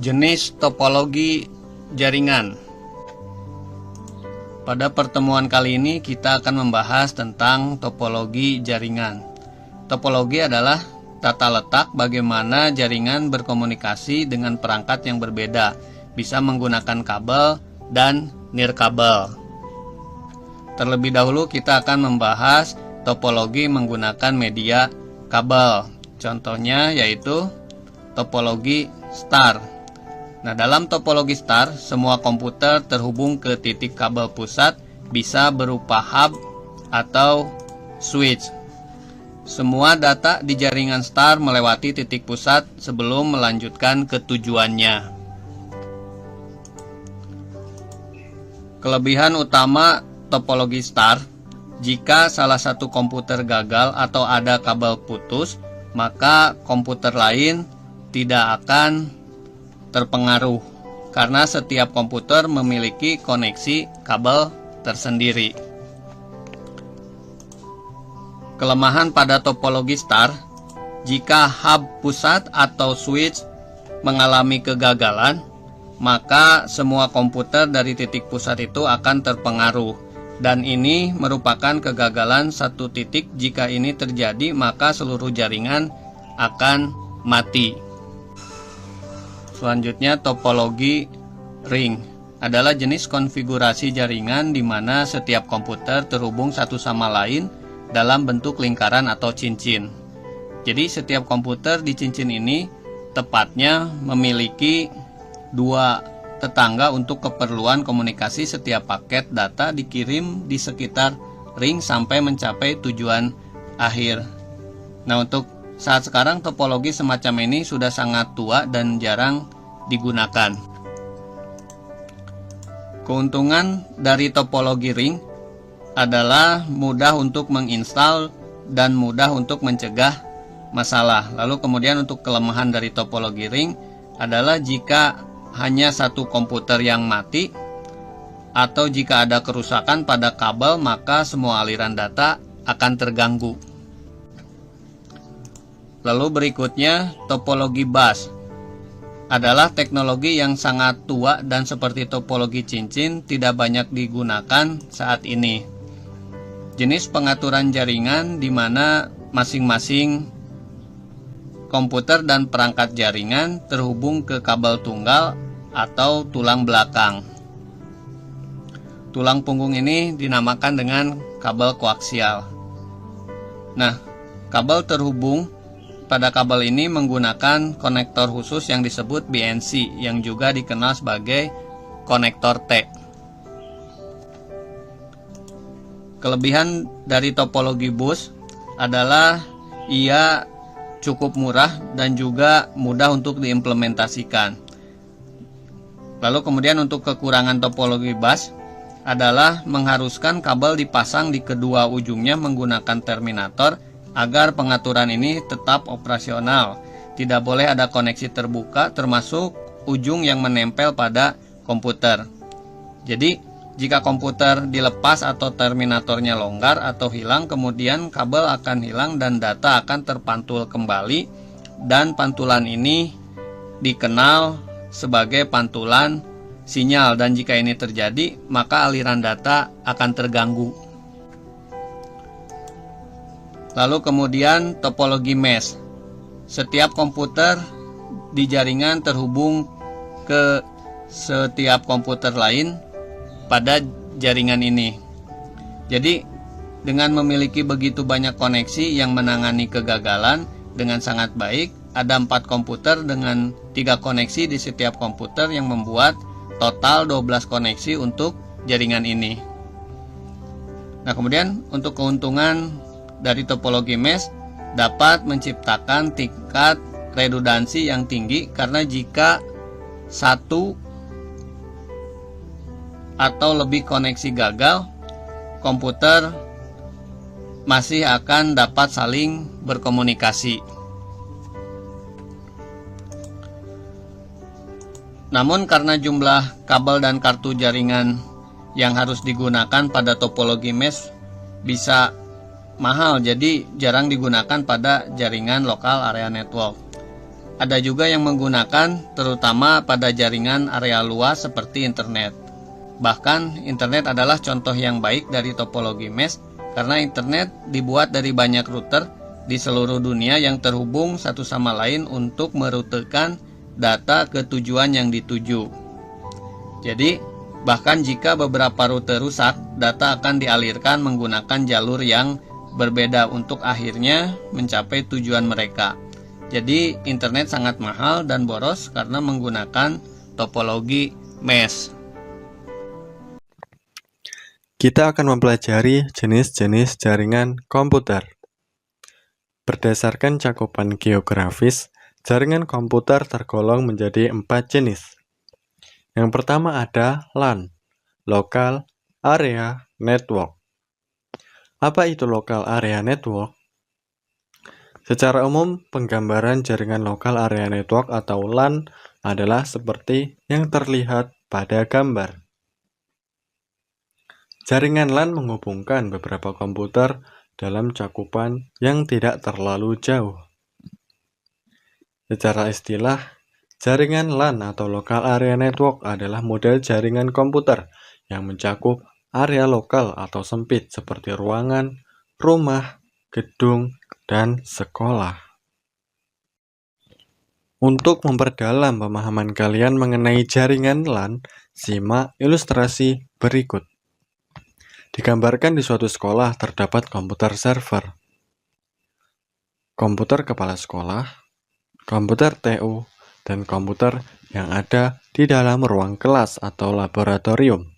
Jenis topologi jaringan. Pada pertemuan kali ini kita akan membahas tentang topologi jaringan. Topologi adalah tata letak bagaimana jaringan berkomunikasi dengan perangkat yang berbeda, bisa menggunakan kabel dan nirkabel. Terlebih dahulu kita akan membahas topologi menggunakan media kabel. Contohnya yaitu topologi star. Nah, dalam topologi star, semua komputer terhubung ke titik kabel pusat, bisa berupa hub atau switch. Semua data di jaringan star melewati titik pusat sebelum melanjutkan ke tujuannya. Kelebihan utama topologi star, jika salah satu komputer gagal atau ada kabel putus, maka komputer lain tidak akan terpengaruh karena setiap komputer memiliki koneksi kabel tersendiri. Kelemahan pada topologi star, jika hub pusat atau switch mengalami kegagalan, maka semua komputer dari titik pusat itu akan terpengaruh, dan ini merupakan kegagalan satu titik. Jika ini terjadi, maka seluruh jaringan akan mati. Selanjutnya, topologi ring adalah jenis konfigurasi jaringan di mana setiap komputer terhubung satu sama lain dalam bentuk lingkaran atau cincin. Jadi setiap komputer di cincin ini tepatnya memiliki dua tetangga untuk keperluan komunikasi. Setiap paket data dikirim di sekitar ring sampai mencapai tujuan akhir. Nah, untuk saat sekarang topologi semacam ini sudah sangat tua dan jarang digunakan. Keuntungan dari topologi ring adalah mudah untuk menginstal dan mudah untuk mencegah masalah. Lalu kemudian untuk kelemahan dari topologi ring adalah jika hanya satu komputer yang mati atau jika ada kerusakan pada kabel, maka semua aliran data akan terganggu. Lalu berikutnya, topologi bus adalah teknologi yang sangat tua dan seperti topologi cincin tidak banyak digunakan saat ini. Jenis pengaturan jaringan di mana masing-masing komputer dan perangkat jaringan terhubung ke kabel tunggal atau tulang belakang. Tulang punggung ini dinamakan dengan kabel koaksial. Nah, kabel terhubung pada kabel ini menggunakan konektor khusus yang disebut BNC, yang juga dikenal sebagai konektor T. Kelebihan dari topologi bus adalah ia cukup murah dan juga mudah untuk diimplementasikan. Lalu kemudian untuk kekurangan topologi bus adalah mengharuskan kabel dipasang di kedua ujungnya menggunakan terminator agar pengaturan ini tetap operasional. Tidak boleh ada koneksi terbuka termasuk ujung yang menempel pada komputer. Jadi jika komputer dilepas atau terminatornya longgar atau hilang, kemudian kabel akan hilang dan data akan terpantul kembali, dan pantulan ini dikenal sebagai pantulan sinyal, dan jika ini terjadi maka aliran data akan terganggu. Lalu kemudian topologi mesh. Setiap komputer di jaringan terhubung ke setiap komputer lain pada jaringan ini. Jadi dengan memiliki begitu banyak koneksi yang menangani kegagalan dengan sangat baik, ada 4 komputer dengan 3 koneksi di setiap komputer yang membuat total 12 koneksi untuk jaringan ini. Nah, kemudian untuk keuntungan dari topologi mesh dapat menciptakan tingkat redundansi yang tinggi, karena jika satu atau lebih koneksi gagal, komputer masih akan dapat saling berkomunikasi. Namun karena jumlah kabel dan kartu jaringan yang harus digunakan pada topologi mesh bisa mahal, jadi jarang digunakan pada jaringan lokal area network. Ada juga yang menggunakan terutama pada jaringan area luas seperti internet. Bahkan internet adalah contoh yang baik dari topologi mesh karena internet dibuat dari banyak router di seluruh dunia yang terhubung satu sama lain untuk merutekan data ke tujuan yang dituju. Jadi, bahkan jika beberapa rute rusak, data akan dialirkan menggunakan jalur yang berbeda untuk akhirnya mencapai tujuan mereka. Jadi, internet sangat mahal dan boros karena menggunakan topologi mesh. Kita akan mempelajari jenis-jenis jaringan komputer. Berdasarkan cakupan geografis, jaringan komputer tergolong menjadi 4 jenis. Yang pertama ada LAN, Local Area Network. Apa itu Local Area Network? Secara umum, penggambaran jaringan Local Area Network atau LAN adalah seperti yang terlihat pada gambar. Jaringan LAN menghubungkan beberapa komputer dalam cakupan yang tidak terlalu jauh. Secara istilah, jaringan LAN atau Local Area Network adalah model jaringan komputer yang mencakup area lokal atau sempit seperti ruangan, rumah, gedung, dan sekolah. Untuk memperdalam pemahaman kalian mengenai jaringan LAN, simak ilustrasi berikut. Digambarkan di suatu sekolah terdapat komputer server, komputer kepala sekolah, komputer TU, dan komputer yang ada di dalam ruang kelas atau laboratorium.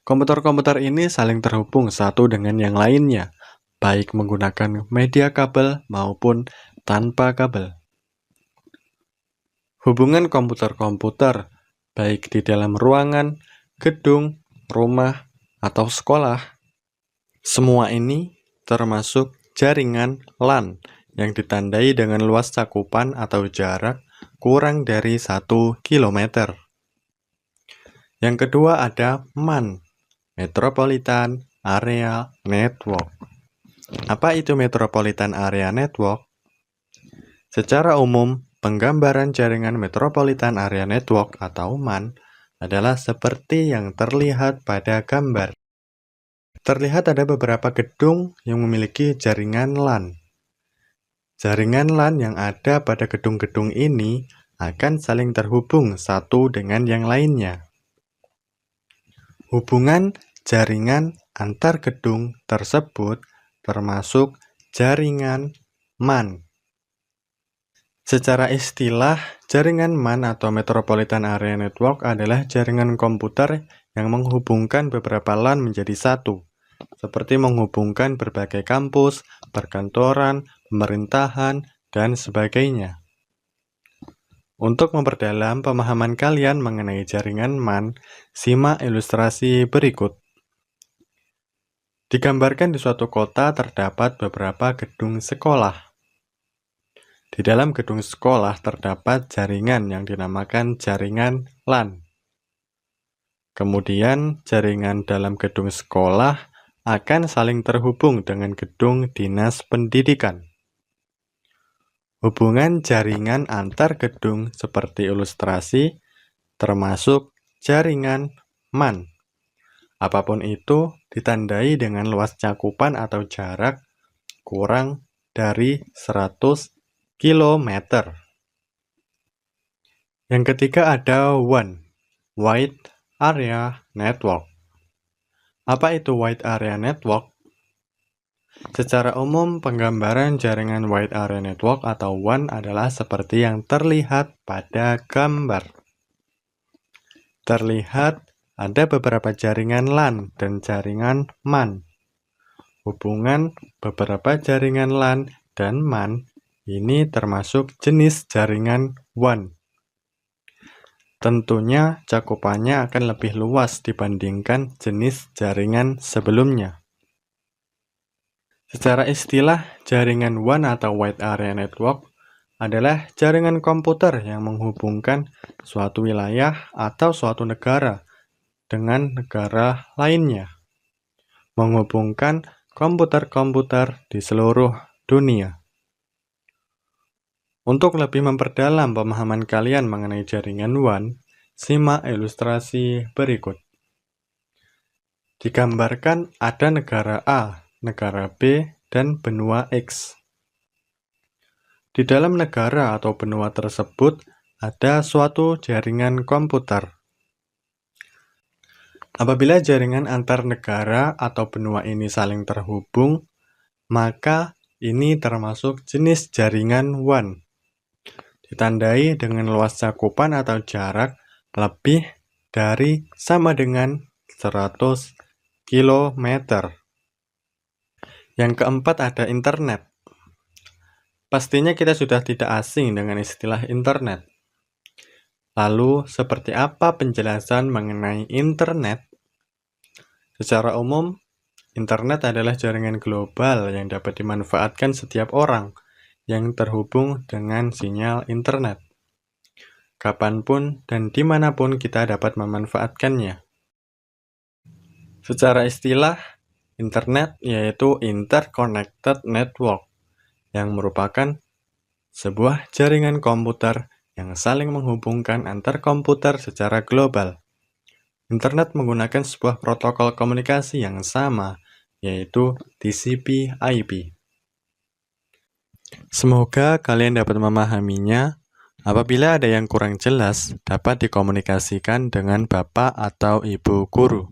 Komputer-komputer ini saling terhubung satu dengan yang lainnya, baik menggunakan media kabel maupun tanpa kabel. Hubungan komputer-komputer, baik di dalam ruangan, gedung, rumah, atau sekolah, semua ini termasuk jaringan LAN yang ditandai dengan luas cakupan atau jarak kurang dari 1 km. Yang kedua ada MAN, Metropolitan Area Network. Apa itu Metropolitan Area Network? Secara umum, penggambaran jaringan Metropolitan Area Network atau MAN adalah seperti yang terlihat pada gambar. Terlihat ada beberapa gedung yang memiliki jaringan LAN. Jaringan LAN yang ada pada gedung-gedung ini akan saling terhubung satu dengan yang lainnya. Hubungan jaringan antar gedung tersebut termasuk jaringan MAN. Secara istilah, jaringan MAN atau Metropolitan Area Network adalah jaringan komputer yang menghubungkan beberapa LAN menjadi satu, seperti menghubungkan berbagai kampus, perkantoran, pemerintahan, dan sebagainya. Untuk memperdalam pemahaman kalian mengenai jaringan MAN, simak ilustrasi berikut. Digambarkan di suatu kota terdapat beberapa gedung sekolah. Di dalam gedung sekolah terdapat jaringan yang dinamakan jaringan LAN. Kemudian, jaringan dalam gedung sekolah akan saling terhubung dengan gedung dinas pendidikan. Hubungan jaringan antar gedung seperti ilustrasi termasuk jaringan MAN. Apapun itu ditandai dengan luas cakupan atau jarak kurang dari 100 km. Yang ketiga ada WAN, Wide Area Network. Apa itu Wide Area Network? Secara umum, penggambaran jaringan Wide Area Network atau WAN adalah seperti yang terlihat pada gambar. Terlihat ada beberapa jaringan LAN dan jaringan MAN. Hubungan beberapa jaringan LAN dan MAN ini termasuk jenis jaringan WAN. Tentunya cakupannya akan lebih luas dibandingkan jenis jaringan sebelumnya. Secara istilah, jaringan WAN atau Wide Area Network adalah jaringan komputer yang menghubungkan suatu wilayah atau suatu negara dengan negara lainnya, menghubungkan komputer-komputer di seluruh dunia. Untuk lebih memperdalam pemahaman kalian mengenai jaringan WAN, simak ilustrasi berikut. Digambarkan ada negara A, negara B, dan benua X. Di dalam negara atau benua tersebut ada suatu jaringan komputer. Apabila jaringan antar negara atau benua ini saling terhubung, maka ini termasuk jenis jaringan WAN. Ditandai dengan luas cakupan atau jarak lebih dari sama dengan 100 km. Yang keempat ada internet. Pastinya kita sudah tidak asing dengan istilah internet. Lalu, seperti apa penjelasan mengenai internet? Secara umum, internet adalah jaringan global yang dapat dimanfaatkan setiap orang yang terhubung dengan sinyal internet. Kapanpun dan dimanapun kita dapat memanfaatkannya. Secara istilah, internet yaitu interconnected network, yang merupakan sebuah jaringan komputer yang saling menghubungkan antar komputer secara global. Internet menggunakan sebuah protokol komunikasi yang sama, yaitu TCP/IP. Semoga kalian dapat memahaminya. Apabila ada yang kurang jelas, dapat dikomunikasikan dengan Bapak atau Ibu guru.